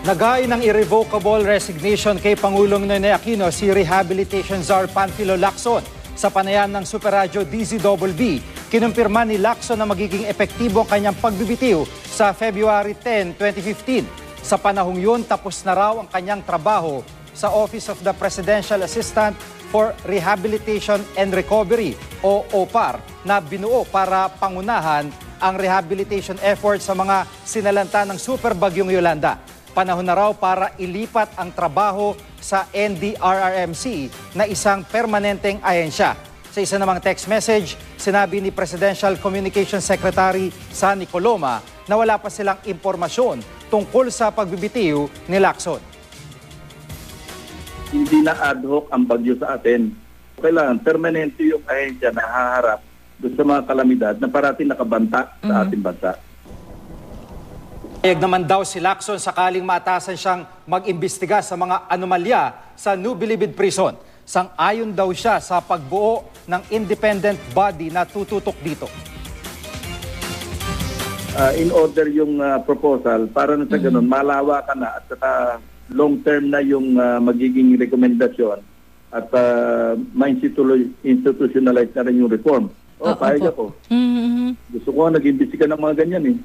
Naghain ng irrevocable resignation kay Pangulong Noynoy Aquino si Rehabilitation Czar Panfilo Lacson. Sa panayam ng Super Radio DZBB, kinumpirma ni Lacson na magiging epektibo ang kanyang pagbibitiw sa February 10, 2015. Sa panahong yun, tapos na raw ang kanyang trabaho sa Office of the Presidential Assistant for Rehabilitation and Recovery o OPAR na binuo para pangunahan ang rehabilitation effort sa mga sinalanta ng Super Bagyong Yolanda. Panahon na raw para ilipat ang trabaho sa NDRRMC na isang permanenteng ahensya. Sa isa namang text message, sinabi ni Presidential Communications Secretary Sunny Coloma na wala pa silang impormasyon tungkol sa pagbibitiw ni Lacson. Hindi na ad hoc ang bagyo sa atin. Kailangan permanente yung ahensya na haharap doon sa mga kalamidad na parating nakabanta sa ating bansa. Payag naman daw si Lacson sakaling maatasan siyang mag-imbestiga sa mga anomalya sa New Bilibid Prison. Sang-ayon daw siya sa pagbuo ng independent body na tututok dito. In order yung proposal para na sa ganun, malawakan na at saka long-term na yung magiging rekomendasyon at ma-institutionalize na rin yung reform. Payag ako. Gusto ko nag-imbestiga ng mga ganyan eh.